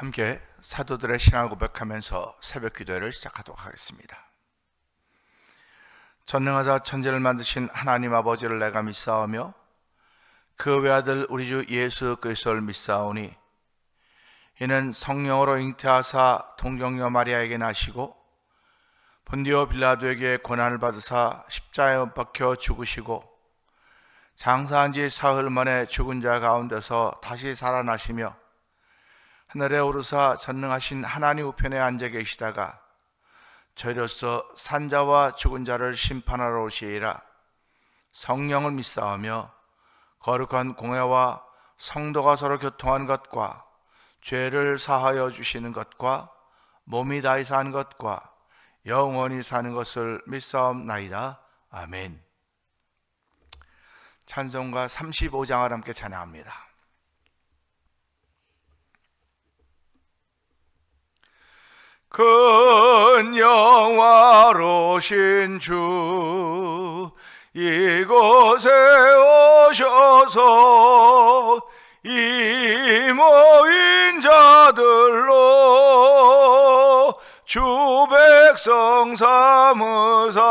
함께 사도들의 신앙을 고백하면서 새벽 기도회를 시작하도록 하겠습니다. 전능하사 천지를 만드신 하나님 아버지를 내가 믿사오며 그 외아들 우리 주 예수 그리스도를 믿사오니 이는 성령으로 잉태하사 동정녀 마리아에게 나시고 본디오 빌라도에게 고난을 받으사 십자가에 못 박혀 죽으시고 장사한 지 사흘 만에 죽은 자 가운데서 다시 살아나시며 하늘에 오르사 전능하신 하나님 우편에 앉아 계시다가 저희로서 산자와 죽은 자를 심판하러 오시리라. 성령을 믿사오며 거룩한 공회와 성도가 서로 교통한 것과 죄를 사하여 주시는 것과 몸이 다히 사는 것과 영원히 사는 것을 믿사옵나이다. 아멘. 찬송가 35장을 함께 찬양합니다. 큰 영화로신 주 이곳에 오셔서 이 모인 자들로 주 백성 삼으사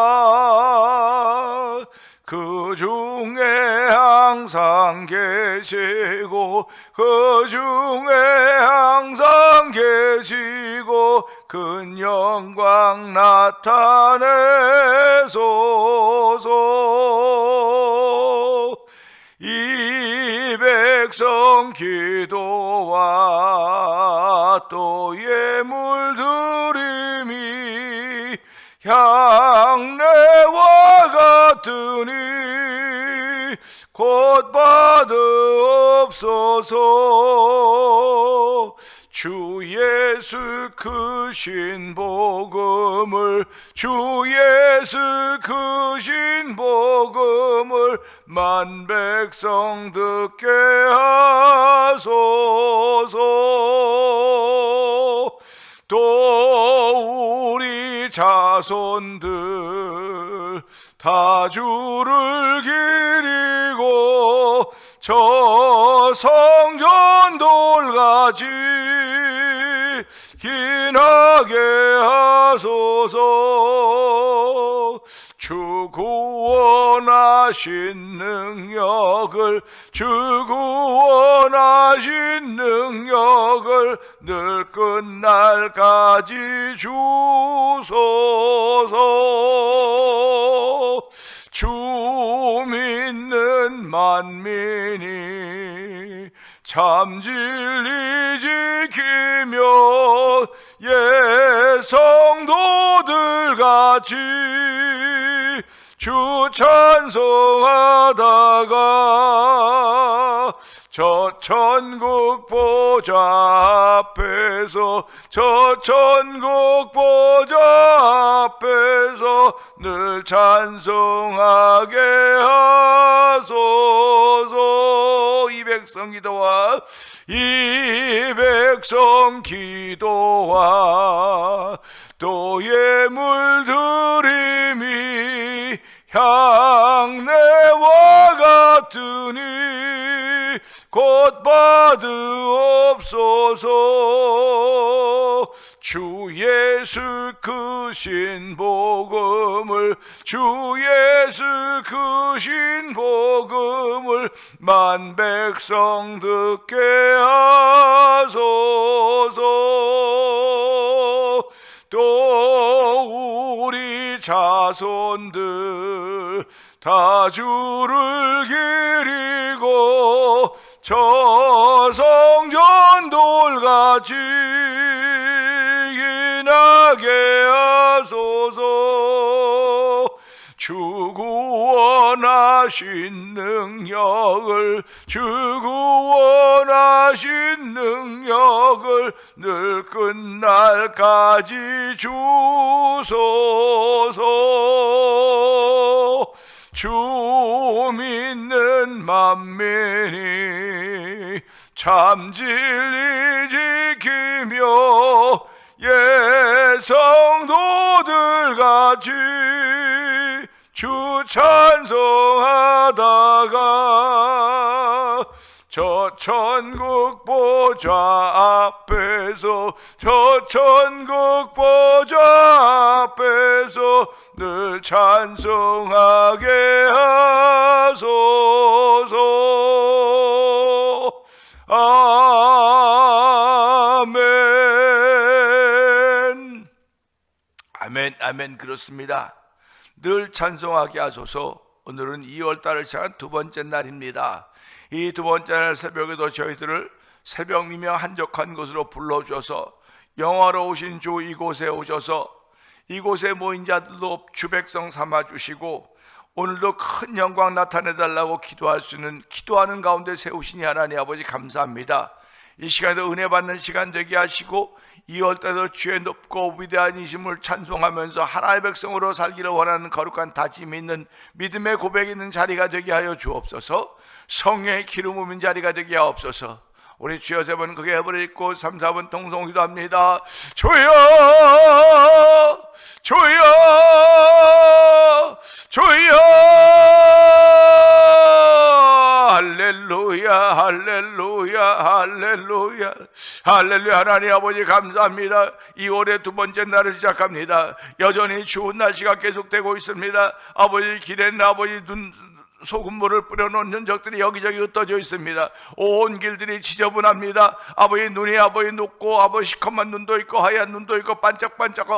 그 중에 항상 계시고 그 중에 항상 계시고 큰 영광 나타내소서. 이 백성 기도와 또 예물 드림이 향내와 같으니 곧 받으옵소서. 주 예수 크신 복음을 주 예수 크신 복음을 만 백성 듣게 하소서. 또 우리 자손들 다 주를 기리고 저 성전 돌같이 기나게 하소서. 주 구원하신 능력을 주 구원하신 능력을 늘 끝날까지 주소서. 주 믿는 만민이 참 진리 지키며 예성도들 같이 주 찬송하다가 저 천국 보좌 앞에서 저 천국 보좌 앞에서 늘 찬송하게 하소서. 이 백성 기도와 이 백성 기도와 또 예물 드림이 향내와 같으니 곧 받으옵소서. 주 예수 크신 복음을 주 예수 크신 복음을 만 백성 듣게 하소서. 또 우리 자손들 다 주를 기리고 저 성전 돌같이 기나게 하소서. 주 구원하신 능력을 주 구원하신 능력을 늘 끝날까지 주소서. 주 믿는 만민이 참 진리 지키며 예성도들 같이 주 찬송하다가 저 천국 보좌 앞에서 저 천국 보좌 앞에서 늘 찬송하게 하소서. 아멘. 아멘. 아멘. 그렇습니다. 늘 찬송하게 하소서. 오늘은 2월달을 시작한 두 번째 날입니다. 이 두 번째 날 새벽에도 저희들을 새벽 미명 한적한 곳으로 불러주셔서 영화로우신 주 이곳에 오셔서 이곳에 모인 자들도 주 백성 삼아주시고 오늘도 큰 영광 나타내달라고 기도할 수 있는 기도하는 가운데 세우시니 하나님 아버지 감사합니다. 이 시간에도 은혜 받는 시간 되게 하시고 2월달도 주의 높고 위대한 이심을 찬송하면서 하나님의 백성으로 살기를 원하는 거룩한 다짐이 있는 믿음의 고백이 있는 자리가 되게 하여 주옵소서. 성령의 기름 부은 자리가 되게 하옵소서. 우리 주여 세 번 크게 해버리고 3, 4번 통성 기도합니다. 주여 주여 주여 할렐루야 할렐루야 할렐루야 할렐루야. 하나님 아버지 감사합니다. 2월의 두 번째 날을 시작합니다. 여전히 추운 날씨가 계속되고 있습니다. 아버지 길에는 아버지 소금물을 뿌려놓은 흔적들이 여기저기 흩어져 있습니다. 온 길들이 지저분합니다. 아버지 눈이 아버지 녹고 아버지 시커먼 눈도 있고 하얀 눈도 있고 반짝반짝한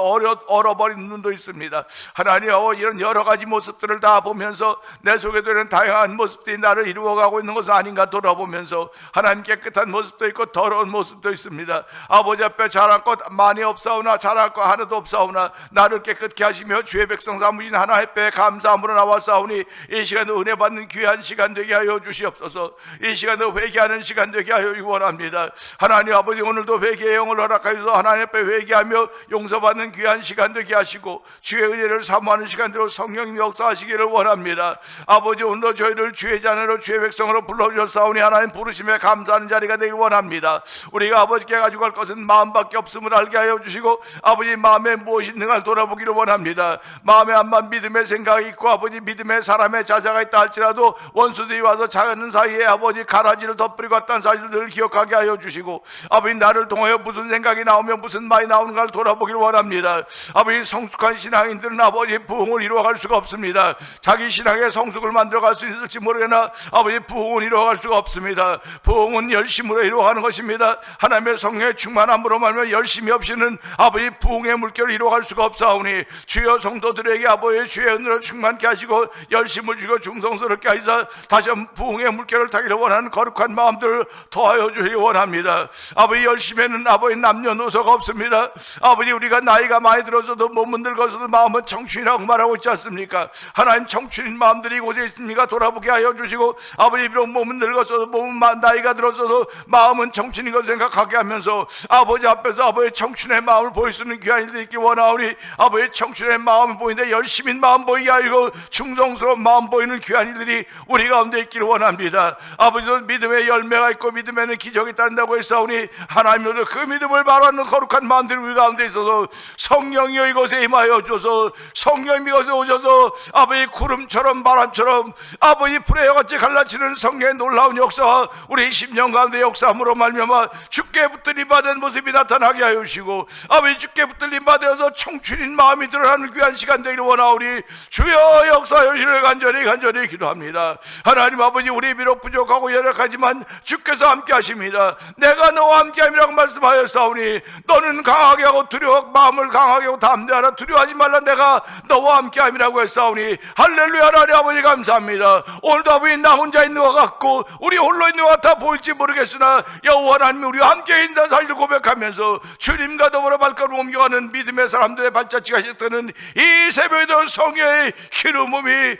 얼어버린 눈도 있습니다. 하나님 아버지 이런 여러 가지 모습들을 다 보면서 내 속에도 이런 다양한 모습들이 나를 이루어가고 있는 것은 아닌가 돌아보면서 하나님 깨끗한 모습도 있고 더러운 모습도 있습니다. 아버지 앞에 잘할 것 많이 없사오나 잘할 것 하나도 없사오나 나를 깨끗게 하시며 주의 백성 삼으신 하나님 앞에 감사함으로 나왔사오니 이 시간도 은혜 받는 귀한 시간 되게 하여 주시옵소서. 이 시간도 회개하는 시간 되게 하여 원합니다. 하나님 아버지 오늘도 회개의 영을 허락하셔서 하나님 앞에 회개하며 용서받는 귀한 시간 되게 하시고 주의 은혜를 사모하는 시간대로 성령님 역사하시기를 원합니다. 아버지 오늘도 저희를 주의 자녀로 주의 백성으로 불러주셨사오니 하나님 부르심에 감사하는 자리가 되길 원합니다. 우리가 아버지께 가지고 갈 것은 마음밖에 없음을 알게 하여 주시고 아버지 마음에 무엇이 있는가 돌아보기를 원합니다. 마음에 한만 믿음의 생각이 있고 아버지 믿음의 사람의 자세가 있다 할지라도 원수들이 와서 작은 사이에 아버지 가라지를 덧뿌리고 왔다는 사실을 기억하게 하여 주시고 아버지 나를 통하여 무슨 생각이 나오며 무슨 말이 나오는가를 돌아보기를 원합니다. 아버지 성숙한 신앙인들은 아버지 부흥을 이루어갈 수가 없습니다. 자기 신앙의 성숙을 만들어갈 수 있을지 모르겠나 아버지 부흥을 이루어갈 수가 없습니다. 부흥은 열심으로 이루어가는 것입니다. 하나님의 성령의 충만함으로 말하면 열심이 없이는 아버지 부흥의 물결을 이루어갈 수가 없사오니 주여 성도들에게 아버지 주의 은혜를 충만케 하시고 열심을 주고 중성스럽게 하시사 다시 한번 부흥의 물결을 타기를 원하는 거룩한 마음들을 더하여 주시기 원합니다. 아버지 열심에는 아버지 남녀노소가 없습니다. 아버지 우리가 나이가 많이 들어서도 몸은 늙어서도 마음은 청춘이라고 말하고 있지 않습니까? 하나님 청춘인 마음들이 이곳에 있습니까? 돌아보게 하여 주시고 아버지 비록 몸은 늙어서도 몸은 나이가 들어서도 마음은 청춘인 것을 생각하게 하면서 아버지 앞에서 아버지 청춘의 마음을 보일 수 있는 귀한 일들이 있기 원하오니 아버지 청춘의 마음을 보이는데 열심인 마음 보이게 하고 충성스러운 마음 보이는 귀한 이들이 우리 가운데 있기를 원합니다. 아버지도 믿음의 열매가 있고 믿음에는 기적이 따른다고 했사오니 하나님으로 그 믿음을 바라는 거룩한 마음들이 우리 가운데 있어서 성령이여 이곳에 임하여 주셔서 성령이 이곳에 오셔서 아버지 구름처럼 바람처럼 아버지 불의같이 갈라치는 성령의 놀라운 역사와 우리 심령 가운데 역사함으로 말미암아 주께 붙들림 받은 모습이 나타나게 하여 주시고 아버지 주께 붙들림 받아서 청춘인 마음이 드러나는 귀한 시간 되기를 원하오니 주여 역사하여 주시를 간절히 기도합니다. 하나님 아버지 우리 비록 부족하고 열악하지만 주께서 함께 하십니다. 내가 너와 함께 함이라고 말씀하였사오니 너는 강하게 하고 마음을 강하게 하고 담대하라 두려워하지 말라 내가 너와 함께 함이라고 했사오니 할렐루야. 하나님 아버지 감사합니다. 오늘도 아버지 나 혼자 있는 것 같고 우리 홀로 있는 것 같아 보일지 모르겠으나 여호와 하나님이 우리와 함께 있는 사실을 고백하면서 주님과 더불어 발걸음을 옮겨가는 믿음의 사람들의 발자취가 시작되는 이 새벽에도 성령의 기름음이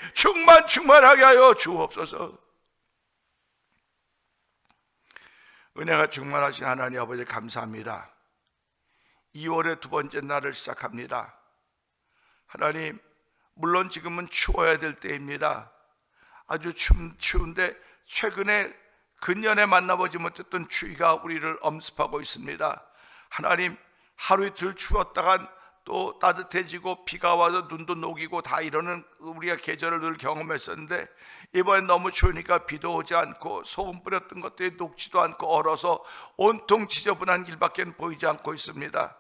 충만하게 하여 주옵소서. 은혜가 충만하신 하나님 아버지 감사합니다. 2월의 두 번째 날을 시작합니다. 하나님 물론 지금은 추워야 될 때입니다. 아주 추운데 최근에 근년에 만나보지 못했던 추위가 우리를 엄습하고 있습니다. 하나님 하루 이틀 추웠다간 또 따뜻해지고 비가 와서 눈도 녹이고 다 이러는 우리가 계절을 늘 경험했었는데, 이번엔 너무 추우니까 비도 오지 않고 소금 뿌렸던 것들이 녹지도 않고 얼어서 온통 지저분한 길밖에 보이지 않고 있습니다.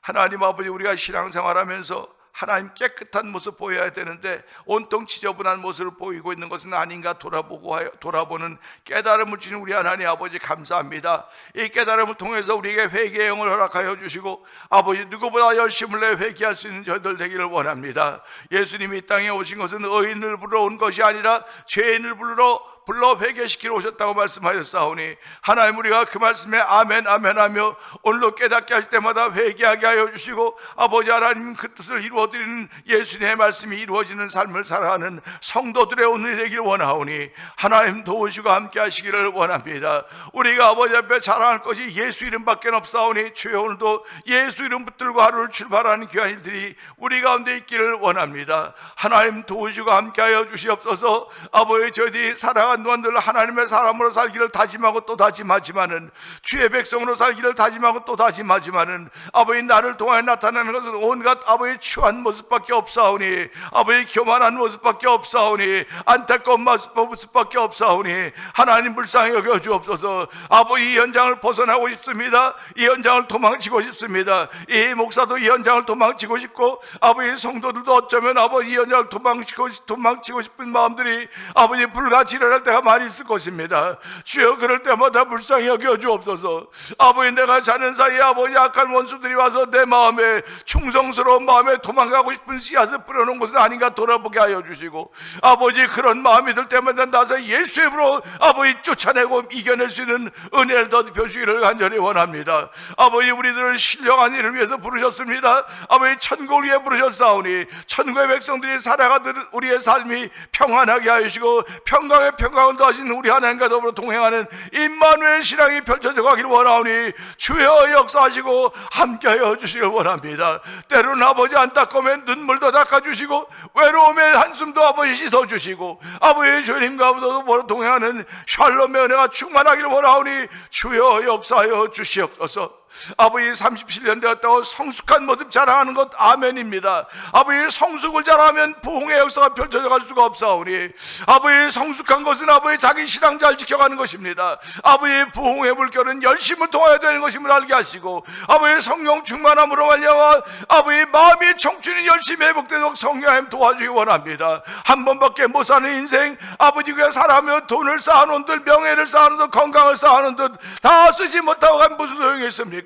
하나님 아버지, 우리가 신앙생활하면서 하나님 깨끗한 모습 보여야 되는데 온통 지저분한 모습을 보이고 있는 것은 아닌가 돌아보는 깨달음을 주신 우리 하나님 아버지 감사합니다. 이 깨달음을 통해서 우리에게 회개의 영을 허락하여 주시고 아버지, 누구보다 열심을 내 회개할 수 있는 저희들 되기를 원합니다. 예수님이 이 땅에 오신 것은 의인을 부르러 온 것이 아니라 죄인을 불러 회개시키러 오셨다고 말씀하셨사오니, 하나님, 우리가 그 말씀에 아멘 아멘 하며 오늘도 깨닫게 할 때마다 회개하게 하여 주시고, 아버지 하나님 그 뜻을 이루어드리는 예수님의 말씀이 이루어지는 삶을 살아가는 성도들의 오늘이 되기를 원하오니, 하나님 도우시고 함께 하시기를 원합니다. 우리가 아버지 앞에 자랑할 것이 예수 이름밖에 없사오니, 주여 오늘도 예수 이름 붙들고 하루를 출발하는 귀한 일들이 우리 가운데 있기를 원합니다. 하나님 도우시고 함께 하여 주시옵소서. 아버지, 저희들이 살아간 동안 늘 하나님의 사람으로 살기를 다짐하고 또 다짐하지만은, 주의 백성으로 살기를 다짐하고 또 다짐하지만은, 아버지 나를 통하여 나타나는 것은 온갖 아버지 추한 모습밖에 없사오니, 아버지 교만한 모습밖에 없사오니, 안타까운 모습밖에 없사오니, 하나님 불쌍히 여겨 주옵소서. 아버지, 이 현장을 벗어나고 싶습니다. 이 현장을 도망치고 싶습니다. 이 목사도 이 현장을 도망치고 싶고, 아버지 성도들도 어쩌면 아버지 이 현장을 도망치고 싶은 마음들이 아버지 불같이 일어날 때가 많이 있을 것입니다. 주여, 그럴 때마다 불쌍히 여겨 주옵소서. 아버지, 내가 자는 사이에 아버지 악한 원수들이 와서 내 마음에, 충성스러운 마음에 도망가고 싶은 씨앗을 뿌려놓은 것은 아닌가 돌아보게 하여 주시고, 아버지 그런 마음이 들 때마다 나서 예수의 이름으로 아버지 쫓아내고 이겨낼 수 있는 은혜를 더 펴주기를 간절히 원합니다. 아버지, 우리들을 신령한 일을 위해서 부르셨습니다. 아버지, 천국을 위해 부르셨사오니, 천국의 백성들이 살아가는 우리의 삶이 평안하게 하시고 평강의 평강을 더하시는 우리 하나님과 더불어 동행하는 임마누엘 신앙이 펼쳐져 가기를 원하오니, 주여 역사하시고 함께하여 주시길 원합니다. 때로는 아버지 안타까우면 눈물도 닦아주시고 외로움의 한숨도 아버지 씻어주시고, 아버지 주님과 더불어 동행하는 샬롬의 은혜가 충만하기를 원하오니, 주여 역사하여 주시옵소서. 아버지, 37년 되었다고 성숙한 모습 자랑하는 것 아멘입니다. 아버지, 성숙을 자랑하면 부흥의 역사가 펼쳐져 갈 수가 없사오니, 아버지 성숙한 것은 아버지 자기 신앙 잘 지켜가는 것입니다. 아버지, 부흥의 물결은 열심을 통해야 되는 것임을 알게 하시고, 아버지 성령 충만함으로 말미암아 아버지 마음이 청춘이 열심히 회복되도록 성령님 도와주기 원합니다. 한 번밖에 못 사는 인생, 아버지 그 살아며 돈을 쌓아놓은 듯, 명예를 쌓아놓은 듯, 건강을 쌓아놓은 듯 다 쓰지 못하고 가면 무슨 소용이 있습니까?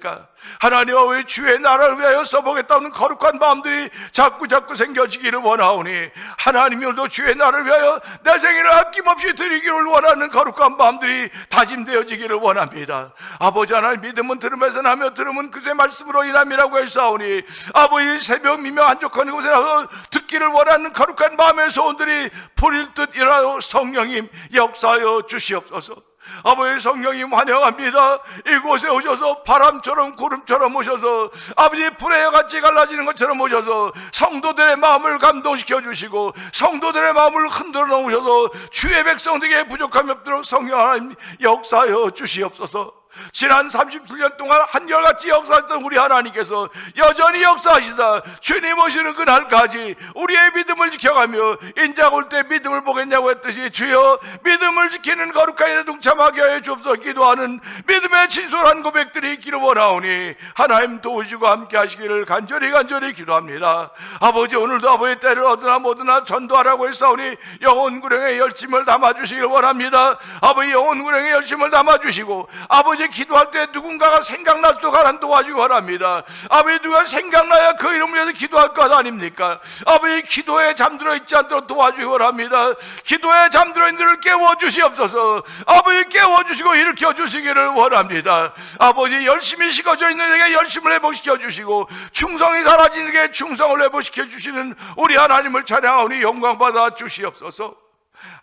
하나님, 왜 주의 나라를 위하여 써보겠다는 거룩한 마음들이 자꾸 생겨지기를 원하오니, 하나님이 오늘도 주의 나라를 위하여 내 생일을 아낌없이 드리기를 원하는 거룩한 마음들이 다짐되어지기를 원합니다. 아버지 하나님, 믿음은 들음에서 나며 들음은 그의 말씀으로 인함이라고 했사오니, 아버지 새벽 미명 한적한 곳에 나서 듣기를 원하는 거룩한 마음의 소원들이 불일 듯 일하여 성령님 역사하여 주시옵소서. 아버지 성령님 환영합니다. 이곳에 오셔서 바람처럼 구름처럼 오셔서 아버지 불의 같이 갈라지는 것처럼 오셔서 성도들의 마음을 감동시켜 주시고 성도들의 마음을 흔들어 놓으셔서 주의 백성들에게 부족함이 없도록 성령 하나님 역사하여 주시옵소서. 지난 37년 동안 한결같이 역사했던 우리 하나님께서 여전히 역사하시다 주님 오시는 그날까지 우리의 믿음을 지켜가며 인자 올 때 믿음을 보겠냐고 했듯이, 주여 믿음을 지키는 거룩한 일에 동참하게 하여 주옵소서. 기도하는 믿음의 진솔한 고백들이 있기를 원하오니 하나님 도우시고 함께 하시기를 간절히 기도합니다. 아버지, 오늘도 아버지 때를 얻으나 뭐드나 전도하라고 했사오니 영혼구령의 열심을 담아주시기를 원합니다. 아버지, 영혼구령의 열심을 담아주시고, 아버지 기도할 때 누군가가 생각날 수 가란 도와주기 원합니다. 아버지, 누가 생각나야 그 이름을 위해서 기도할 것 아닙니까? 아버지, 기도에 잠들어 있지 않도록 도와주기 원합니다. 기도에 잠들어 있는 이들을 깨워주시옵소서. 아버지, 깨워주시고 일으켜 주시기를 원합니다. 아버지, 열심히 식어져 있는 이에게 열심을 회복시켜 주시고 충성이 사라진 이에게 충성을 회복시켜 주시는 우리 하나님을 찬양하오니 영광받아 주시옵소서.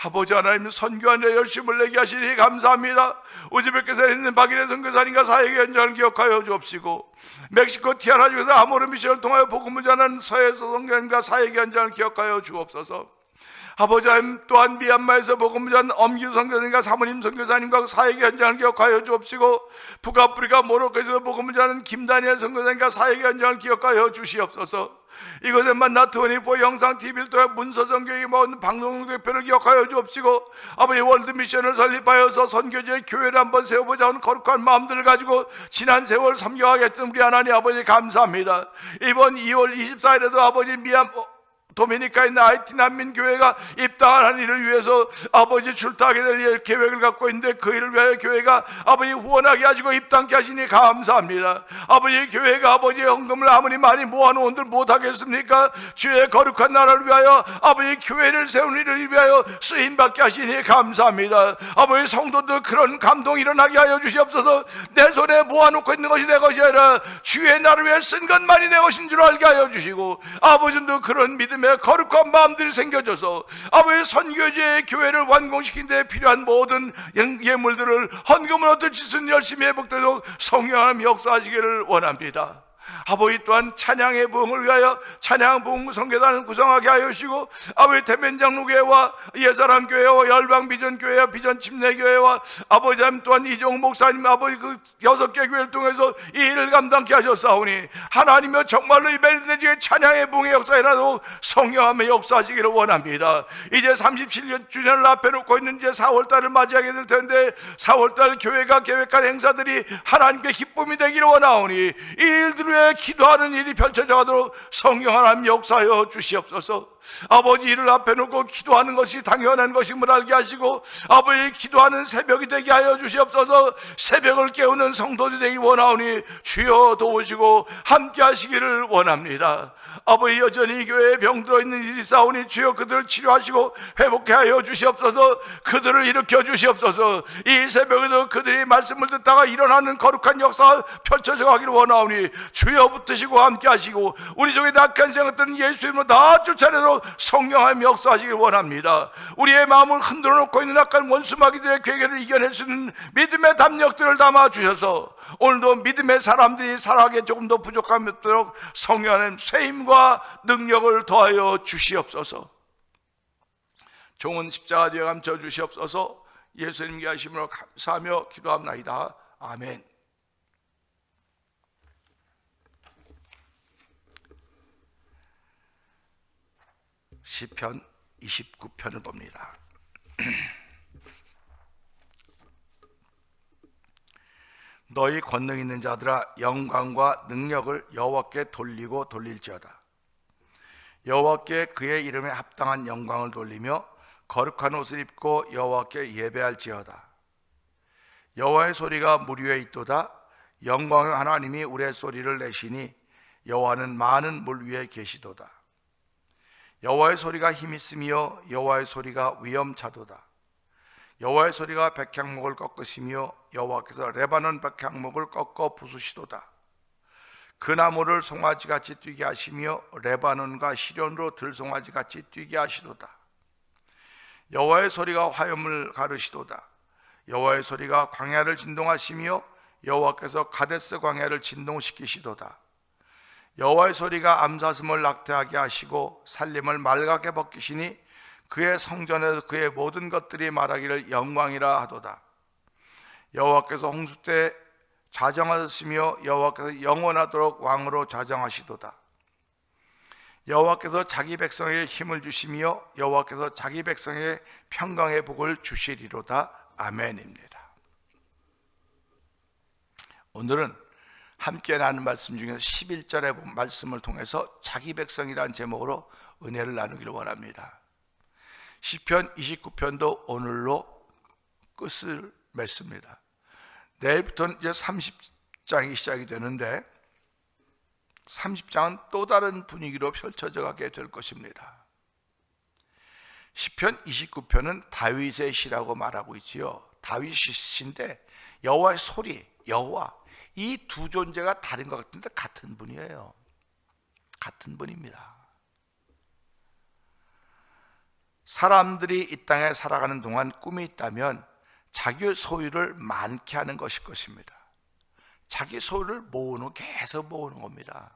아버지 하나님, 선교하는 데 열심을 내게 하시니 감사합니다. 우즈베키스탄에 있는 박인혜 선교사님과 사역의 현장을 기억하여 주옵시고, 멕시코 티아라주에서 아모르 미션을 통하여 복음을 전하는 서해서 선교사님과 사역의 현장을 기억하여 주옵소서. 아버지 하나님, 또한 미얀마에서 복음을 전한 엄기수 선교사님과 사모님 선교사님과 사역의 현장을 기억하여 주옵시고, 북아프리카 모로코에서 복음을 전하는 김다니엘 선교사님과 사역의 현장을 기억하여 주시옵소서. 이곳에 만나 24 영상 TV를 통해 문서선교에 모은 방송 대표를 기억하여 주옵시고, 아버지 월드 미션을 설립하여서 선교지의 교회를 한번 세워보자 하는 거룩한 마음들을 가지고 지난 세월 섬겨하겠던 우리 하나님 아버지 감사합니다. 이번 2월 24일에도 아버지 도미니카에 있는 하이티 난민 교회가 입당하는 일을 위해서 아버지 출타하게 될 계획을 갖고 있는데, 그 일을 위하여 교회가 아버지 후원하게 하시고 입당케 하시니 감사합니다. 아버지 교회가 아버지의 헌금을 아무리 많이 모아놓은들 못하겠습니까? 주의 거룩한 나라를 위하여 아버지 교회를 세우는 일을 위하여 쓰임받게 하시니 감사합니다. 아버지 성도들 그런 감동 일어나게 하여 주시옵소서. 내 손에 모아놓고 있는 것이 내 것이 아니라 주의 나라를 위해 쓴 것만이 내 것인 줄 알게 하여 주시고, 아버지도 그런 믿음 거룩한 마음들이 생겨져서 아버지 선교지의 교회를 완공시키는 데 필요한 모든 예물들을 헌금을 얻을 짓은 열심히 회복되도록 성령 하나님 역사하시기를 원합니다. 아버지 또한 찬양의 부흥을 위하여 찬양 부흥 선교단을 구성하게 하여 주시고, 아버지 대면장로교회와 예사랑교회와 열방비전교회와 비전침례교회와 아버지 하나님, 또한 이종 목사님 아버지 그 6개 교회를 통해서 이 일을 감당케 하셨사오니, 하나님여 정말로 이 벨리데지의 찬양의 부흥의 역사이라도 성령함의 역사하시기를 원합니다. 이제 37주년을 앞에 놓고 있는 이제 4월달을 맞이하게 될 텐데, 4월달 교회가 계획한 행사들이 하나님께 기쁨이 되기를 원하오니, 이 일들을 위해 기도하는 일이 펼쳐져 가도록 성령 하나님 역사하여 주시옵소서. 아버지, 이를 앞에 놓고 기도하는 것이 당연한 것임을 알게 하시고, 아버지 기도하는 새벽이 되게 하여 주시옵소서. 새벽을 깨우는 성도들이 되기 원하오니 주여 도우시고 함께 하시기를 원합니다. 아버지, 여전히 교회에 병들어 있는 일이 싸우니 주여 그들을 치료하시고 회복케 하여 주시옵소서. 그들을 일으켜 주시옵소서. 이 새벽에도 그들이 말씀을 듣다가 일어나는 거룩한 역사 펼쳐져 가기를 원하오니 주여 붙으시고 함께 하시고, 우리 중에 낙한 생각들은 예수 이름으로 다 쫓아내도록 성령 하나님 역사하시길 원합니다. 우리의 마음을 흔들어 놓고 있는 악한 원수마귀들의 괴계를 이겨낼 수 있는 믿음의 담력들을 담아 주셔서 오늘도 믿음의 사람들이 살아가기에 조금 더 부족함이 없도록 성령 하나님 쇠임과 능력을 더하여 주시옵소서. 종은 십자가 뒤에 감춰 주시옵소서. 예수님께 하심으로 감사하며 기도합나이다. 아멘. 시편 29편을 봅니다. 너희 권능 있는 자들아, 영광과 능력을 여호와께 돌리고 돌릴지어다. 여호와께 그의 이름에 합당한 영광을 돌리며 거룩한 옷을 입고 여호와께 예배할지어다. 여호와의 소리가 물 위에 있도다. 영광의 하나님이 우레소리를 내시니 여호와는 많은 물 위에 계시도다. 여호와의 소리가 힘있으며 여호와의 소리가 위엄차도다. 여호와의 소리가 백향목을 꺾으시며 여호와께서 레바논 백향목을 꺾어 부수시도다. 그 나무를 송아지같이 뛰게 하시며 레바논과 시련으로 들송아지같이 뛰게 하시도다. 여호와의 소리가 화염을 가르시도다. 여호와의 소리가 광야를 진동하시며 여호와께서 가데스 광야를 진동시키시도다. 여호와의 소리가 암사슴을 낙태하게 하시고 살림을 말갛게 벗기시니 그의 성전에서 그의 모든 것들이 말하기를 영광이라 하도다. 여호와께서 홍수 때 자정하셨으며 여호와께서 영원하도록 왕으로 자정하시도다. 여호와께서 자기 백성에게 힘을 주시며 여호와께서 자기 백성에게 평강의 복을 주시리로다. 아멘입니다. 오늘은 함께 나눈 말씀 중에서 11절의 말씀을 통해서 자기 백성이라는 제목으로 은혜를 나누기를 원합니다. 시편 29편도 오늘로 끝을 맺습니다. 내일부터는 이제 30장이 시작이 되는데 30장은 또 다른 분위기로 펼쳐져 가게 될 것입니다. 시편 29편은 다윗의 시라고 말하고 있지요. 다윗의 시인데 여호와의 소리, 여호와, 이 두 존재가 다른 것 같은데 같은 분이에요. 같은 분입니다. 사람들이 이 땅에 살아가는 동안 꿈이 있다면 자기 소유를 많게 하는 것일 것입니다. 자기 소유를 계속 모으는 겁니다.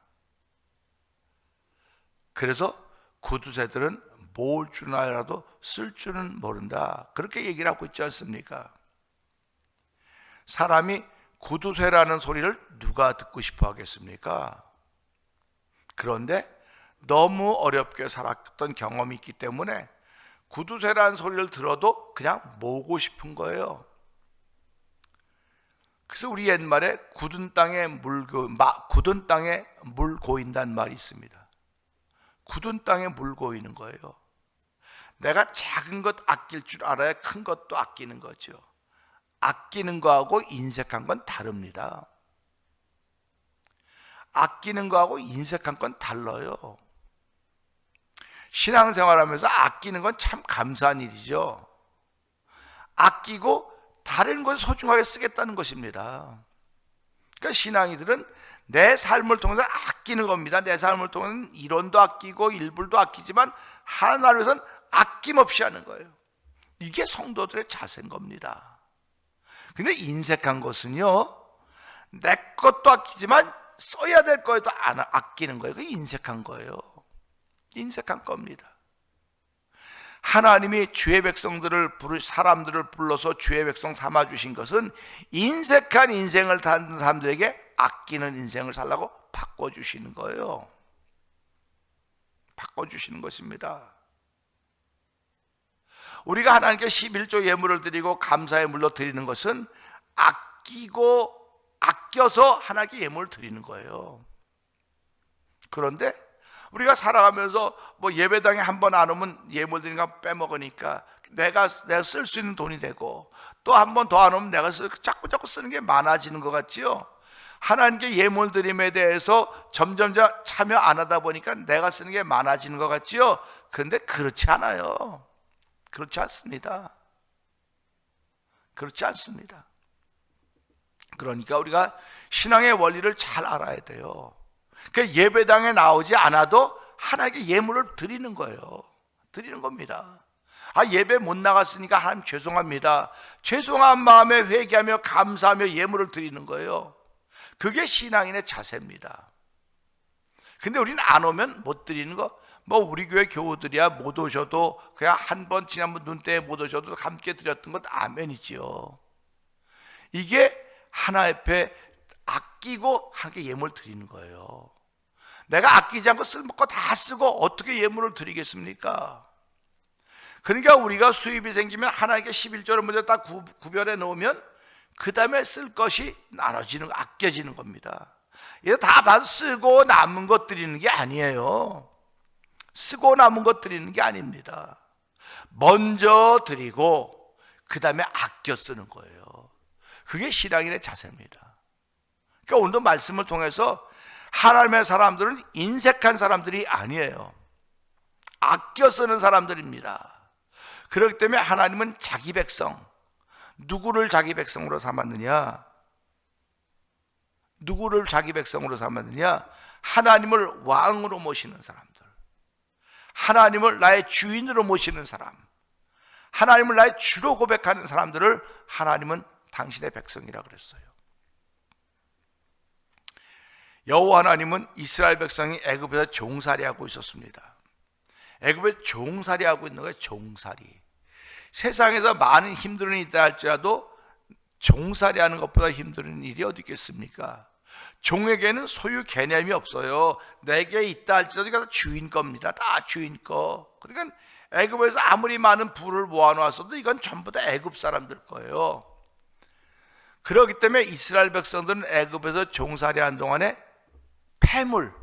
그래서 구두쇠들은 모을 줄은 알아도 쓸 줄은 모른다. 그렇게 얘기를 하고 있지 않습니까? 사람이 구두쇠라는 소리를 누가 듣고 싶어 하겠습니까? 그런데 너무 어렵게 살았던 경험이 있기 때문에 구두쇠라는 소리를 들어도 그냥 모으고 싶은 거예요. 그래서 우리 옛말에 굳은 땅에 물 고인다는 말이 있습니다. 굳은 땅에 물 고이는 거예요. 내가 작은 것 아낄 줄 알아야 큰 것도 아끼는 거죠. 아끼는 거하고 인색한 건 다릅니다. 아끼는 거하고 인색한 건 달라요. 신앙생활하면서 아끼는 건 참 감사한 일이죠. 아끼고 다른 걸 소중하게 쓰겠다는 것입니다. 그러니까 신앙이들은 내 삶을 통해서 아끼는 겁니다. 내 삶을 통해서 이론도 아끼고 일불도 아끼지만 하나님을 위해서는 아낌없이 하는 거예요. 이게 성도들의 자세인 겁니다. 근데 인색한 것은요, 내 것도 아끼지만 써야 될 거에도 안 아끼는 거예요. 그게 인색한 거예요. 인색한 겁니다. 하나님이 주의 사람들을 불러서 주의 백성 삼아 주신 것은 인색한 인생을 사는 사람들에게 아끼는 인생을 살라고 바꿔주시는 거예요. 바꿔주시는 것입니다. 우리가 하나님께 11조 예물을 드리고 감사의 물로 드리는 것은 아껴서 하나님께 예물을 드리는 거예요. 그런데 우리가 살아가면서 예배당에 한 번 안 오면 예물 드리는 거 빼먹으니까 내가 쓸 수 있는 돈이 되고, 또 한 번 더 안 오면 내가 자꾸 쓰는 게 많아지는 것 같지요. 하나님께 예물 드림에 대해서 점점 참여 안 하다 보니까 내가 쓰는 게 많아지는 것 같지요. 그런데 그렇지 않아요. 그렇지 않습니다. 그렇지 않습니다. 그러니까 우리가 신앙의 원리를 잘 알아야 돼요. 그러니까 예배당에 나오지 않아도 하나님께 예물을 드리는 거예요. 드리는 겁니다. 예배 못 나갔으니까 하나님 죄송합니다. 죄송한 마음에 회개하며 감사하며 예물을 드리는 거예요. 그게 신앙인의 자세입니다. 근데 우리는 안 오면 못 드리는 거, 우리 교회 교우들이야 못 오셔도 그냥 한 번 지난번 눈때에 못 오셔도 함께 드렸던 것 아멘이지요. 이게 하나 옆에 아끼고 함께 예물 드리는 거예요. 내가 아끼지 않고 쓸 거 다 쓰고 어떻게 예물을 드리겠습니까? 그러니까 우리가 수입이 생기면 하나님께 11조를 먼저 딱 구별해 놓으면 그 다음에 쓸 것이 나눠지는, 아껴지는 겁니다. 이거 다 봐서 쓰고 남은 것 드리는 게 아니에요. 쓰고 남은 것 드리는 게 아닙니다. 먼저 드리고 그 다음에 아껴 쓰는 거예요. 그게 신앙인의 자세입니다. 그러니까 오늘도 말씀을 통해서 하나님의 사람들은 인색한 사람들이 아니에요. 아껴 쓰는 사람들입니다. 그렇기 때문에 하나님은 자기 백성, 누구를 자기 백성으로 삼았느냐? 누구를 자기 백성으로 삼았느냐? 하나님을 왕으로 모시는 사람들, 하나님을 나의 주인으로 모시는 사람, 하나님을 나의 주로 고백하는 사람들을 하나님은 당신의 백성이라 그랬어요. 여호와 하나님은 이스라엘 백성이 애굽에서 종살이하고 있었습니다. 애굽에 종살이하고 있는 거예요. 종살이. 세상에서 많은 힘든 일이 있다 할지라도 종살이하는 것보다 힘든 일이 어디 있겠습니까? 종에게는 소유 개념이 없어요. 내게 있다 할지라도 이거 주인 겁니다. 다 주인 거. 그러니까 애굽에서 아무리 많은 부를 모아놓았어도 이건 전부 다 애굽 사람들 거예요. 그렇기 때문에 이스라엘 백성들은 애굽에서 종살이한 동안에 폐물,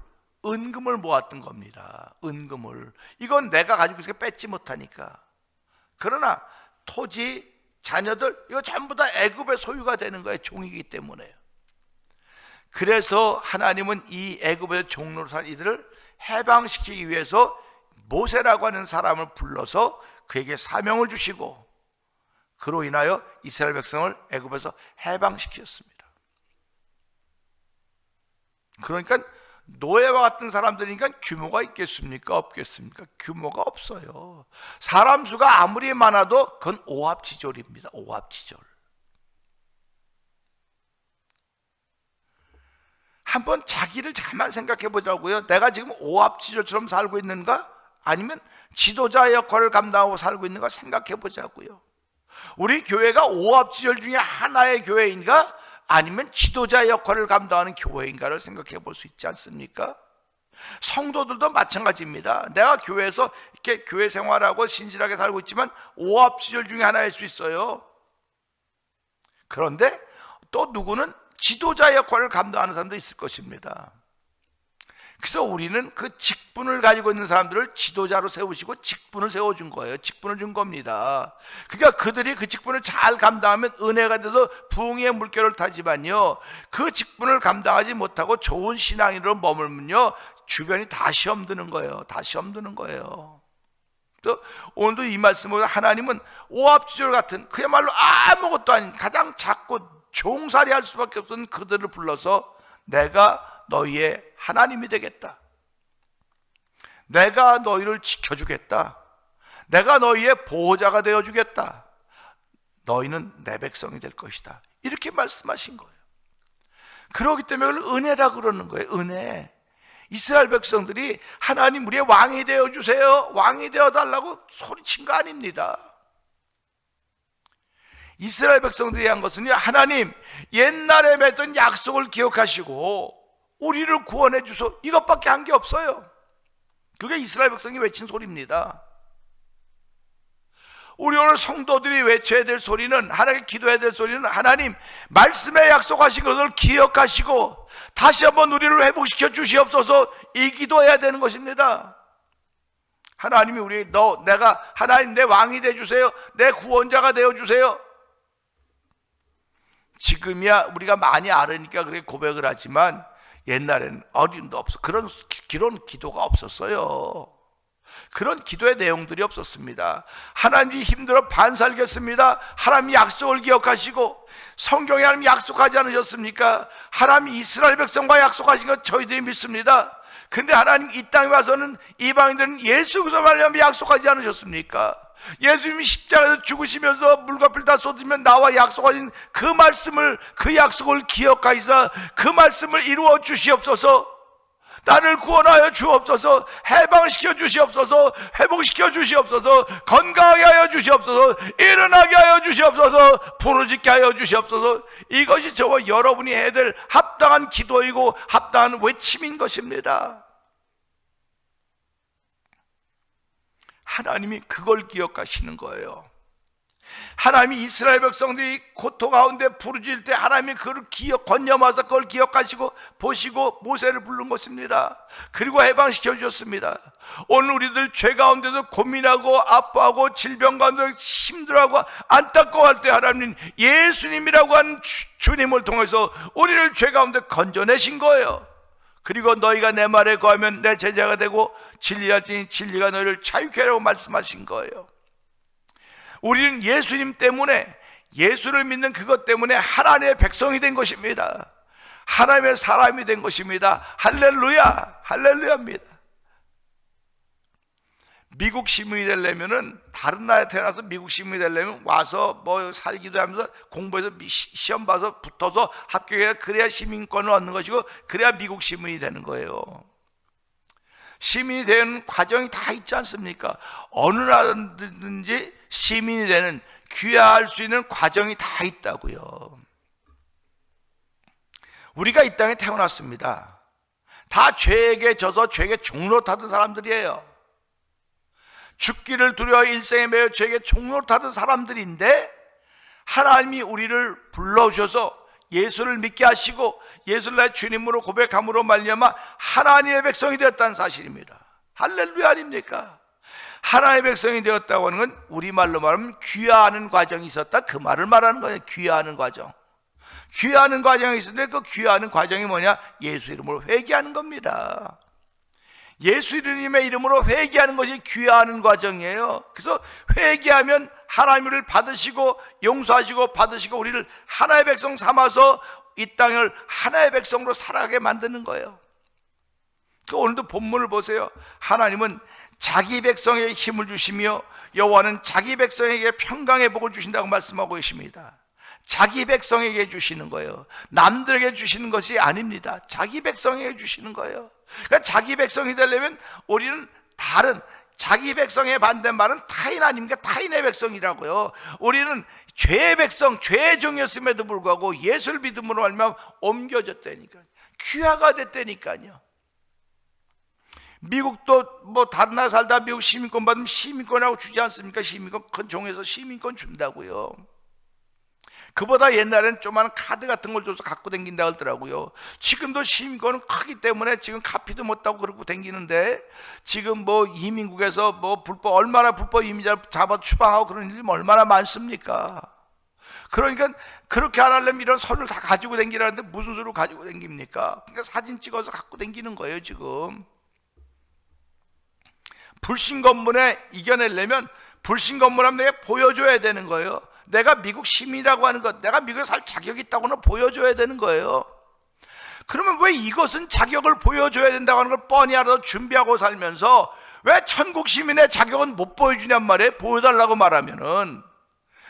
은금을 모았던 겁니다. 은금을. 이건 내가 가지고 있으니까 뺏지 못하니까. 그러나 토지, 자녀들 이거 전부 다 애굽의 소유가 되는 거예요. 종이기 때문에. 그래서 하나님은 이 애굽의 종로로 산 이들을 해방시키기 위해서 모세라고 하는 사람을 불러서 그에게 사명을 주시고, 그로 인하여 이스라엘 백성을 애굽에서 해방시켰습니다. 그러니까 노예와 같은 사람들이니까 규모가 있겠습니까? 없겠습니까? 규모가 없어요. 사람 수가 아무리 많아도 그건 오합지졸입니다. 오합지졸. 한번 자기를 가만 생각해 보자고요. 내가 지금 오합지졸처럼 살고 있는가? 아니면 지도자의 역할을 감당하고 살고 있는가 생각해 보자고요. 우리 교회가 오합지졸 중에 하나의 교회인가 아니면 지도자의 역할을 감당하는 교회인가를 생각해 볼 수 있지 않습니까? 성도들도 마찬가지입니다. 내가 교회에서 이렇게 교회 생활하고 신실하게 살고 있지만 오합지졸 중에 하나일 수 있어요. 그런데 또 누구는 지도자 역할을 감당하는 사람도 있을 것입니다. 그래서 우리는 그 직분을 가지고 있는 사람들을 지도자로 세우시고 직분을 세워준 거예요. 직분을 준 겁니다. 그러니까 그들이 그 직분을 잘 감당하면 은혜가 돼서 부흥의 물결을 타지만요, 그 직분을 감당하지 못하고 좋은 신앙인으로 머물면요, 주변이 다 시험 드는 거예요. 다 시험 드는 거예요. 또 오늘도 이 말씀으로 하나님은 오합지졸 같은 그야말로 아무것도 아닌 가장 작고 종살이 할 수밖에 없는 그들을 불러서 내가 너희의 하나님이 되겠다, 내가 너희를 지켜주겠다, 내가 너희의 보호자가 되어주겠다, 너희는 내 백성이 될 것이다, 이렇게 말씀하신 거예요. 그렇기 때문에 그걸 은혜라 그러는 거예요. 은혜. 이스라엘 백성들이 하나님 우리의 왕이 되어주세요, 왕이 되어달라고 소리친 거 아닙니다. 이스라엘 백성들이 한 것은 하나님 옛날에 맺은 약속을 기억하시고 우리를 구원해 주소, 이것밖에 한 게 없어요. 그게 이스라엘 백성이 외친 소리입니다. 우리 오늘 성도들이 외쳐야 될 소리는, 하나님께 기도해야 될 소리는 하나님 말씀에 약속하신 것을 기억하시고 다시 한번 우리를 회복시켜 주시옵소서, 이 기도해야 되는 것입니다. 하나님이 내가 하나님 내 왕이 되어 주세요, 내 구원자가 되어 주세요. 지금이야 우리가 많이 알으니까 그렇게 고백을 하지만 옛날에는 어림도 없어. 그런 기도가 없었어요. 그런 기도의 내용들이 없었습니다. 하나님이 힘들어 반살겠습니다, 하나님 약속을 기억하시고, 성경에 하나님 약속하지 않으셨습니까? 하나님 이스라엘 백성과 약속하신 것 저희들이 믿습니다. 근데 하나님 이 땅에 와서는 이방인들은 예수 그리스도 말미암아 약속하지 않으셨습니까? 예수님이 십자가에서 죽으시면서 물과 피를 다 쏟으면 나와 약속하신 그 말씀을, 그 약속을 기억하시사 그 말씀을 이루어 주시옵소서, 나를 구원하여 주옵소서, 해방시켜 주시옵소서, 회복시켜 주시옵소서, 건강하게 하여 주시옵소서, 일어나게 하여 주시옵소서, 부르짖게 하여 주시옵소서. 이것이 저와 여러분이 해야 될 합당한 기도이고 합당한 외침인 것입니다. 하나님이 그걸 기억하시는 거예요. 하나님이 이스라엘 백성들이 고통 가운데 부르짖을 때 하나님이 그걸 권념하셔서 그걸 기억하시고 보시고 모세를 부른 것입니다. 그리고 해방시켜 주셨습니다. 오늘 우리들 죄 가운데도 고민하고 아파하고 질병 가운데 힘들어하고 안타까워할 때 하나님 예수님이라고 하는 주님을 통해서 우리를 죄 가운데 건져내신 거예요. 그리고 너희가 내 말에 거하면 내 제자가 되고 진리할지니 진리가 너희를 자유케 하라고 말씀하신 거예요. 우리는 예수님 때문에, 예수를 믿는 그것 때문에 하나님의 백성이 된 것입니다. 하나님의 사람이 된 것입니다. 할렐루야, 할렐루야입니다. 미국 시민이 되려면은, 다른 나라에 태어나서 미국 시민이 되려면 와서 뭐 살기도 하면서 공부해서 시험 봐서 붙어서 합격해야, 그래야 시민권을 얻는 것이고 그래야 미국 시민이 되는 거예요. 시민이 되는 과정이 다 있지 않습니까? 어느 나라든지 시민이 되는, 귀화할 수 있는 과정이 다 있다고요. 우리가 이 땅에 태어났습니다. 다 죄에게 져서 죄에게 종로 타던 사람들이에요. 죽기를 두려워 일생에 매여 죄에게 종로 타던 사람들인데, 하나님이 우리를 불러주셔서 예수를 믿게 하시고 예수를 나의 주님으로 고백함으로 말미암아 하나님의 백성이 되었다는 사실입니다. 할렐루야 아닙니까? 하나님의 백성이 되었다고 하는 건 우리말로 말하면 귀화하는 과정이 있었다, 그 말을 말하는 거예요. 귀화하는 과정. 귀화하는 과정이 있었는데 그 귀화하는 과정이 뭐냐? 예수 이름으로 회개하는 겁니다. 예수 이름의 이름으로 회개하는 것이 귀화하는 과정이에요. 그래서 회개하면 하나님을 받으시고 용서하시고 받으시고 우리를 하나의 백성 삼아서 이 땅을 하나의 백성으로 살아가게 만드는 거예요. 오늘도 본문을 보세요. 하나님은 자기 백성에게 힘을 주시며 여호와는 자기 백성에게 평강의 복을 주신다고 말씀하고 계십니다. 자기 백성에게 주시는 거예요. 남들에게 주시는 것이 아닙니다. 자기 백성에게 주시는 거예요. 그러니까 자기 백성이 되려면 우리는 다른 자기 백성의 반대말은 타인 아닙니까? 타인의 백성이라고요. 우리는 죄의 백성, 죄의 종이었음에도 불구하고 예수를 믿음으로 알면 옮겨졌다니까요. 귀화가 됐다니까요. 미국도 뭐 다른 나라 살다 미국 시민권 받으면 시민권이라고 주지 않습니까? 시민권 큰 종에서 시민권 준다고요. 그보다 옛날에는 조그마한 카드 같은 걸 줘서 갖고 다닌다 하더라고요. 지금도 시민권은 크기 때문에 지금 카피도 못하고 그러고 다니는데, 지금 뭐 이민국에서 뭐 얼마나 불법 이민자 잡아 추방하고 그런 일이 얼마나 많습니까? 그러니까 그렇게 안 하려면 이런 서류를 다 가지고 다니라는데 무슨 서류 가지고 다닙니까? 그러니까 사진 찍어서 갖고 다니는 거예요. 지금 불신검문에 이겨내려면 불신검문하면 내가 보여줘야 되는 거예요. 내가 미국 시민이라고 하는 것, 내가 미국에 살 자격이 있다고는 보여줘야 되는 거예요. 그러면 왜 이것은 자격을 보여줘야 된다고 하는 걸 뻔히 알아서 준비하고 살면서 왜 천국 시민의 자격은 못 보여주냔 말이에요. 보여달라고 말하면은.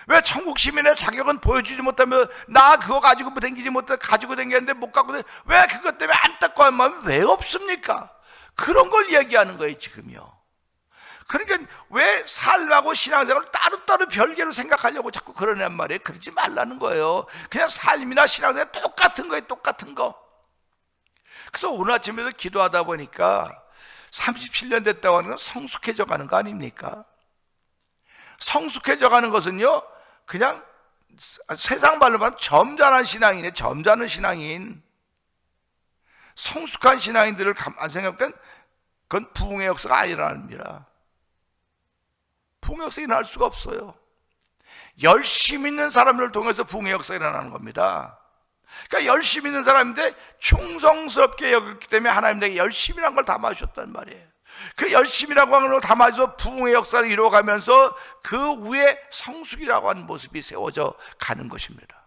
왜 천국 시민의 자격은 보여주지 못하면 나 그거 가지고 다니지 못해 가지고 다니는데 못 갖고 다니, 왜 그것 때문에 안타까운 마음이 왜 없습니까? 그런 걸 얘기하는 거예요 지금요. 그러니까 왜 삶하고 신앙생활을 따로따로 별개로 생각하려고 자꾸 그러냔 말이에요. 그러지 말라는 거예요. 그냥 삶이나 신앙생활 똑같은 거예요. 똑같은 거. 그래서 오늘 아침에도 기도하다 보니까 37년 됐다고 하는 건 성숙해져 가는 거 아닙니까? 성숙해져 가는 것은요, 그냥 세상 말로 말하면 점잖은 신앙인이에요. 점잖은 신앙인. 성숙한 신앙인들을 가만 생각하면 그건 부흥의 역사가 아니랍니다. 부흥의 역사가 일어날 수가 없어요. 열심 있는 사람들을 통해서 부흥의 역사가 일어나는 겁니다. 그러니까 열심 있는 사람인데 충성스럽게 여겼기 때문에 하나님에게 열심이라는 걸 담아주셨단 말이에요. 그 열심이라고 하는 걸 담아줘서 부흥의 역사를 이루어가면서 그 위에 성숙이라고 하는 모습이 세워져 가는 것입니다.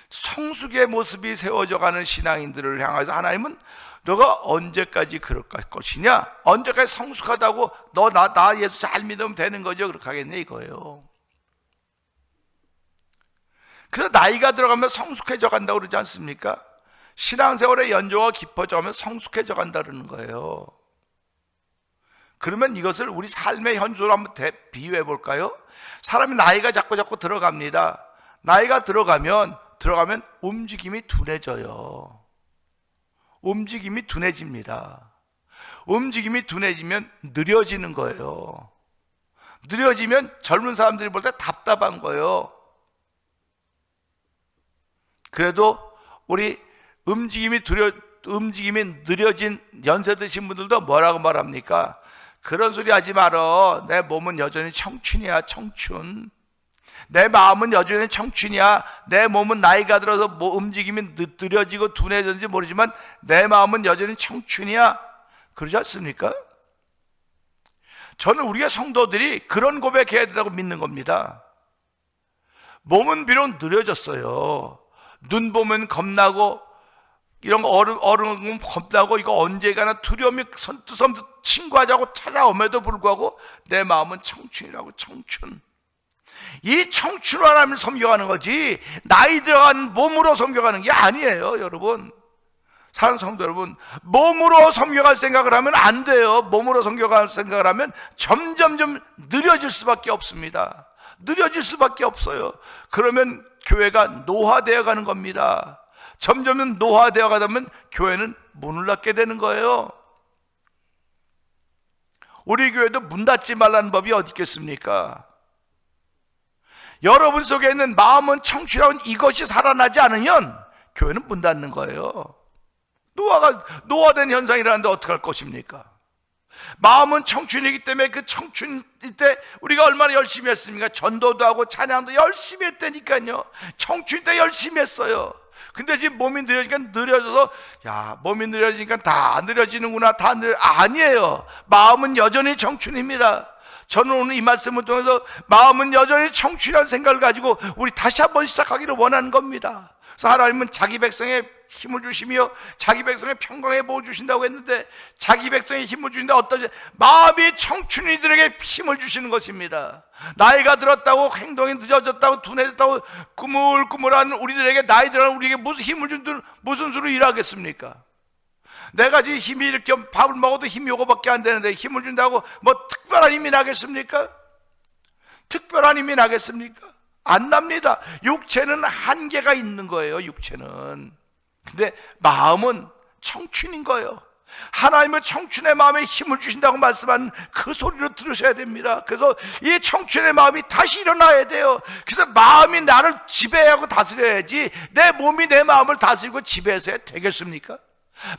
성숙의 모습이 세워져 가는 신앙인들을 향해서 하나님은 너가 언제까지 그럴 것이냐? 언제까지 성숙하다고 너 나 예수 잘 믿으면 되는 거죠? 그렇게 하겠네 이거예요. 그래서 나이가 들어가면 성숙해져 간다고 그러지 않습니까? 신앙생활의 연조가 깊어져 가면 성숙해져 간다 그러는 거예요. 그러면 이것을 우리 삶의 현주로 한번 비유해 볼까요? 사람이 나이가 자꾸 들어갑니다. 나이가 들어가면 움직임이 둔해져요. 움직임이 둔해집니다. 움직임이 둔해지면 느려지는 거예요. 느려지면 젊은 사람들이 볼 때 답답한 거예요. 그래도 우리 움직임이 느려진 연세 드신 분들도 뭐라고 말합니까? 그런 소리 하지 말어. 내 몸은 여전히 청춘이야, 청춘. 내 마음은 여전히 청춘이야. 내 몸은 나이가 들어서 뭐 움직임이 느려지고 둔해졌는지 모르지만 내 마음은 여전히 청춘이야. 그러지 않습니까? 저는 우리가 성도들이 그런 고백해야 된다고 믿는 겁니다. 몸은 비록 느려졌어요. 눈 보면 겁나고 이런 거 얼음 겁나고 이거 언제가나 두려움이 선뜻 친구하자고 찾아옴에도 불구하고 내 마음은 청춘이라고. 청춘. 이 청춘을 하나님을 섬겨가는 거지 나이 들어간 몸으로 섬겨가는 게 아니에요. 여러분, 사랑하는 성도 여러분, 몸으로 섬겨갈 생각을 하면 안 돼요. 몸으로 섬겨갈 생각을 하면 점점 느려질 수밖에 없습니다. 느려질 수밖에 없어요. 그러면 교회가 노화되어 가는 겁니다. 점점 노화되어 가다 보면 교회는 문을 닫게 되는 거예요. 우리 교회도 문 닫지 말라는 법이 어디 있겠습니까? 여러분 속에 있는 마음은 청춘이라는 이것이 살아나지 않으면 교회는 문 닫는 거예요. 노화된 현상이라는데 어떻게 할 것입니까? 마음은 청춘이기 때문에 그 청춘일 때 우리가 얼마나 열심히 했습니까? 전도도 하고 찬양도 열심히 했다니까요. 청춘 때 열심히 했어요. 근데 지금 몸이 느려져서 몸이 느려지니까 다 느려지는구나. 아니에요. 마음은 여전히 청춘입니다. 저는 오늘 이 말씀을 통해서 마음은 여전히 청춘이라는 생각을 가지고 우리 다시 한번 시작하기를 원하는 겁니다. 그래서 하나님은 자기 백성에 힘을 주시며 자기 백성의 평강에 보호 주신다고 했는데, 자기 백성에 힘을 주신다 어떠지? 마음이 청춘이들에게 힘을 주시는 것입니다. 나이가 들었다고 행동이 늦어졌다고 둔해졌다고 꾸물꾸물한 우리들에게, 나이 들어간 우리에게 무슨 힘을 준들 무슨 수로 일하겠습니까? 내가 지금 힘이 이렇게 밥을 먹어도 힘이 요거밖에 안 되는데 힘을 준다고 뭐 특별한 힘이 나겠습니까? 특별한 힘이 나겠습니까? 안 납니다. 육체는 한계가 있는 거예요. 육체는. 근데 마음은 청춘인 거예요. 하나님은 청춘의 마음에 힘을 주신다고 말씀하는 그 소리로 들으셔야 됩니다. 그래서 이 청춘의 마음이 다시 일어나야 돼요. 그래서 마음이 나를 지배하고 다스려야지 내 몸이 내 마음을 다스리고 지배해서야 되겠습니까?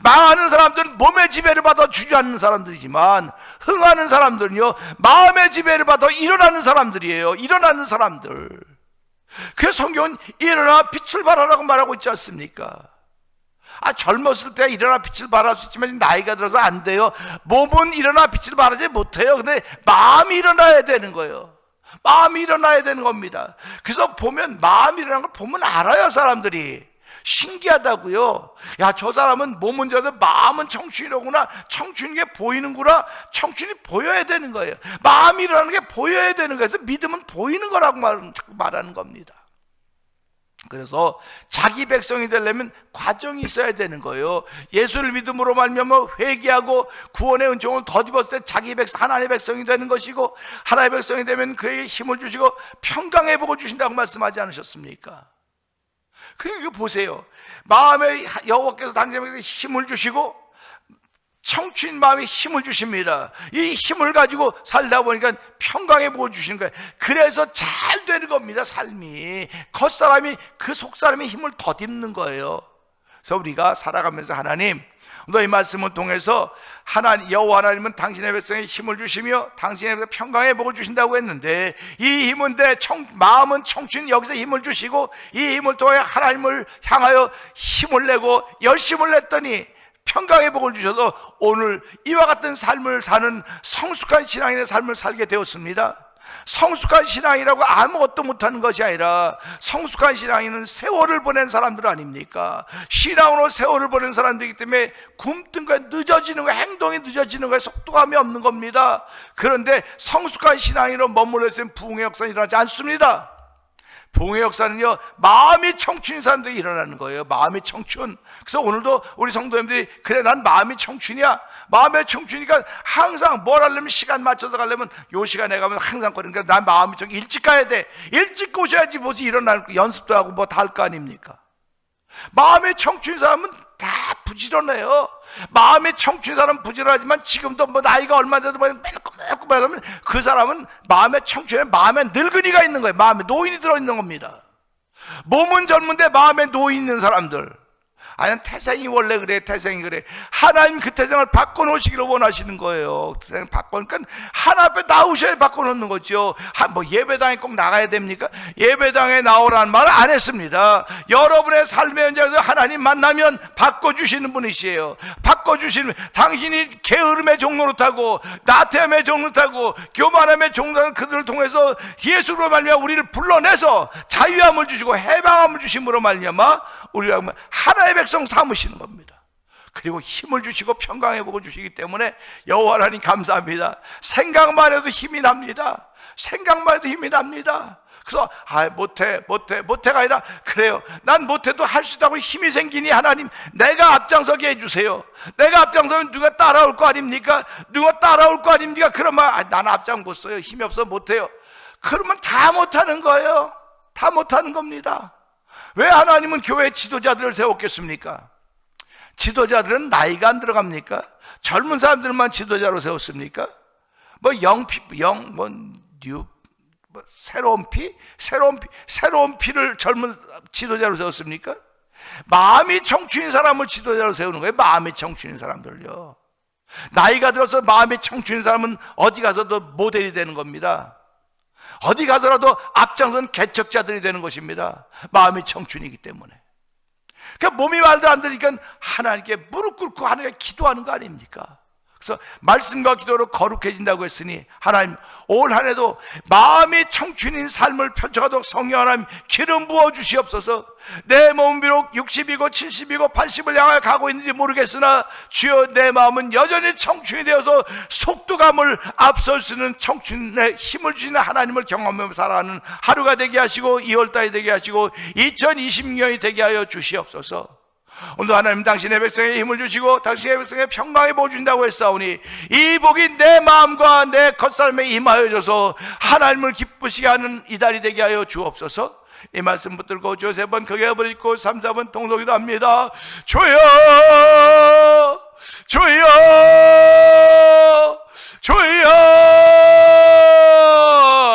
망하는 사람들은 몸의 지배를 받아 주저앉는 사람들이지만 흥하는 사람들은요 마음의 지배를 받아 일어나는 사람들이에요. 일어나는 사람들. 그래서 성경은 일어나 빛을 발하라고 말하고 있지 않습니까? 젊었을 때 일어나 빛을 발할 수 있지만 나이가 들어서 안 돼요. 몸은 일어나 빛을 발하지 못해요. 근데 마음이 일어나야 되는 거예요. 마음이 일어나야 되는 겁니다. 그래서 보면 마음이 일어나는 걸 보면 알아요. 사람들이 신기하다고요. 야, 저 사람은 몸은 저도 마음은 청춘이로구나. 청춘인 게 보이는구나. 청춘이 보여야 되는 거예요. 마음이 일어나는 게 보여야 되는 거예요. 그래서 믿음은 보이는 거라고 자꾸 말하는 겁니다. 그래서 자기 백성이 되려면 과정이 있어야 되는 거예요. 예수를 믿음으로 말미암아 회개하고 구원의 은총을 덧입었을 때 자기 백성, 하나님의 백성이 되는 것이고, 하나님의 백성이 되면 그에게 힘을 주시고 평강의 복을 주신다고 말씀하지 않으셨습니까? 그러니까 보세요. 마음에 여호와께서 당신에게 힘을 주시고 청춘 마음에 힘을 주십니다. 이 힘을 가지고 살다 보니까 평강의 복을 주시는 거예요. 그래서 잘 되는 겁니다. 삶이 겉사람이 그 속사람의 힘을 덧입는 거예요. 그래서 우리가 살아가면서 하나님, 너희 말씀을 통해서 여호와 하나님은 당신의 백성에 힘을 주시며 당신의 백성에 평강의 복을 주신다고 했는데, 이 힘은 마음은 청춘, 여기서 힘을 주시고 이 힘을 통해 하나님을 향하여 힘을 내고 열심을 냈더니 평강의 복을 주셔서 오늘 이와 같은 삶을 사는 성숙한 신앙인의 삶을 살게 되었습니다. 성숙한 신앙이라고 아무것도 못하는 것이 아니라 성숙한 신앙인은 세월을 보낸 사람들 아닙니까? 신앙으로 세월을 보낸 사람들이기 때문에 굼뜬 거에 늦어지는 거에, 행동이 늦어지는 거에 속도감이 없는 겁니다. 그런데 성숙한 신앙인으로 머물러 있으면 부흥의 역사는 일어나지 않습니다. 부흥의 역사는요, 마음이 청춘인 사람들이 일어나는 거예요. 마음이 청춘. 그래서 오늘도 우리 성도님들이, 그래 난 마음이 청춘이야, 마음의 청춘이니까 항상 뭘 하려면 시간 맞춰서 가려면 요 시간에 가면 항상 거리니까 난 마음이 청춘, 일찍 가야 돼. 일찍 오셔야지 뭐지 일어날, 연습도 하고 뭐 다 할 거 아닙니까? 마음의 청춘인 사람은 다 부지런해요. 마음의 청춘인 사람은 부지런하지만 지금도 뭐 나이가 얼마 돼도 맨날 말하면 그 사람은 마음의 청춘에 마음에 늙은이가 있는 거예요. 마음에 노인이 들어있는 겁니다. 몸은 젊은데 마음에 노인 있는 사람들, 아니 태생이 원래 그래, 태생이 그래. 하나님 그 태생을 바꿔놓으시기를 원하시는 거예요. 태생을 바꿔놓으니까 하나 앞에 나오셔야 바꿔놓는 거죠. 뭐 예배당에 꼭 나가야 됩니까? 예배당에 나오라는 말을 안 했습니다. 여러분의 삶의 현장에서 하나님 만나면 바꿔주시는 분이시에요. 바꿔주시는, 당신이 게으름의 종로로 타고 나태함의 종로로 타고 교만함의 종로로 타고 그들을 통해서 예수로 말미암아 우리를 불러내서 자유함을 주시고 해방함을 주심으로 말미암아 우리가 하나의 백성 삼으시는 겁니다. 그리고 힘을 주시고 평강의 복을 주시기 때문에 여호와 하나님 감사합니다. 생각만 해도 힘이 납니다. 생각만 해도 힘이 납니다. 그래서 못해가 아니라, 그래요, 난 못해도 할 수 있다고 힘이 생기니 하나님 내가 앞장서게 해주세요. 내가 앞장서면 누가 따라올 거 아닙니까? 누가 따라올 거 아닙니까? 그러면 나는 앞장 못 서요, 힘이 없어 못해요. 그러면 다 못하는 거예요. 다 못하는 겁니다. 왜 하나님은 교회 지도자들을 세웠겠습니까? 지도자들은 나이가 안 들어갑니까? 젊은 사람들만 지도자로 세웠습니까? 새로운 피를 젊은 지도자로 세웠습니까? 마음이 청춘인 사람을 지도자로 세우는 거예요. 마음이 청춘인 사람들요. 나이가 들어서 마음이 청춘인 사람은 어디 가서도 모델이 되는 겁니다. 어디 가서라도 앞장선 개척자들이 되는 것입니다. 마음이 청춘이기 때문에. 그러니까 몸이 말도 안 되니까 하나님께 무릎 꿇고 하나님께 기도하는 거 아닙니까? 그래서 말씀과 기도로 거룩해진다고 했으니 하나님 올 한 해도 마음이 청춘인 삶을 펼쳐가도록 성령 하나님 기름 부어 주시옵소서. 내 몸은 비록 60이고 70이고 80을 향해 가고 있는지 모르겠으나 주여 내 마음은 여전히 청춘이 되어서 속도감을 앞설 수 있는 청춘의 힘을 주시는 하나님을 경험하며 살아가는 하루가 되게 하시고 2월달이 되게 하시고 2026년이 되게 하여 주시옵소서. 오늘 하나님 당신의 백성에게 힘을 주시고 당신의 백성에게 평강에 복 주신다고 했사오니 이 복이 내 마음과 내 겉사람에 임하여 줘서 하나님을 기쁘시게 하는 이달이 되게 하여 주옵소서. 이 말씀 붙들고 주 3번 크게 버리고 3, 4번 통독기도 합니다. 주여 주여 주여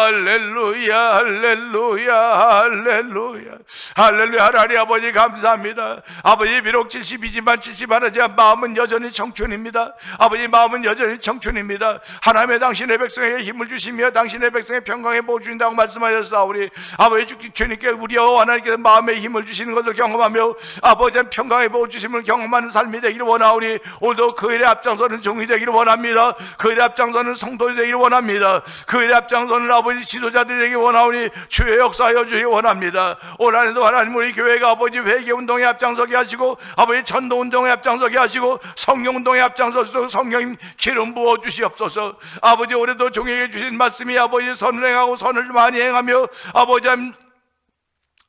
할렐루야 할렐루야 할렐루야 할렐루야. 하나님 아버지 감사합니다. 아버지 비록 70이지만 70하지만 마음은 여전히 청춘입니다. 아버지 마음은 여전히 청춘입니다. 하나님의 당신의 백성에게 힘을 주시며 당신의 백성의 평강에 복 주신다고 말씀하셨사오니 아버지 주님께 우리와 하나님께서 마음에 힘을 주시는 것을 경험하며 아버지 평강에 복 주심을 경험하는 삶이 되기를 원하오니 오늘도 그 일에 앞장서는 종이 되기를 원합니다. 그 일에 앞장서는 성도이 되기를 원합니다. 그 일에 앞장서는 아버지 지도자들이 되기를 원하오니 주의 역사하여 주시기 원합니다. 올 한해도 하나님 우리 교회가 아버지 회개운동에 앞장서게 하시고 아버지 전도운동에 앞장서게 하시고 성령운동에 앞장서서 성령 기름 부어 주시옵소서. 아버지 올해도 종에게 주신 말씀이 아버지 선을 행하고 선을 많이 행하며 아버지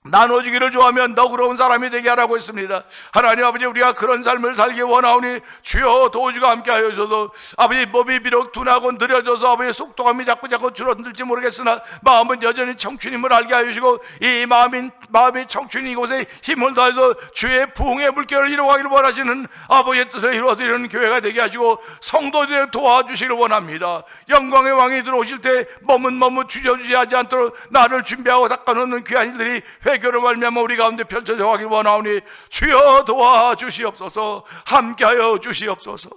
나눠주기를 좋아하며 너그러운 사람이 되게 하라고 했습니다. 하나님 아버지 우리가 그런 삶을 살기 원하오니 주여 도우주가 함께하여 주셔서 아버지 몸이 비록 둔하고 느려져서 아버지 속도감이 자꾸 줄어들지 모르겠으나 마음은 여전히 청춘임을 알게 하여 주시고 이 마음이 청춘인 이곳에 힘을 다해서 주의 부흥의 물결을 이루어가기를 원하시는 아버지의 뜻을 이루어드리는 교회가 되게 하시고 성도들을 도와주시기를 원합니다. 영광의 왕이 들어오실 때 머뭇 주저주저하지 않도록 나를 준비하고 닦아놓는 귀한 일들이 회개로 말미암아 우리 가운데 펼쳐져 가길 원하오니 주여 도와주시옵소서. 함께하여 주시옵소서.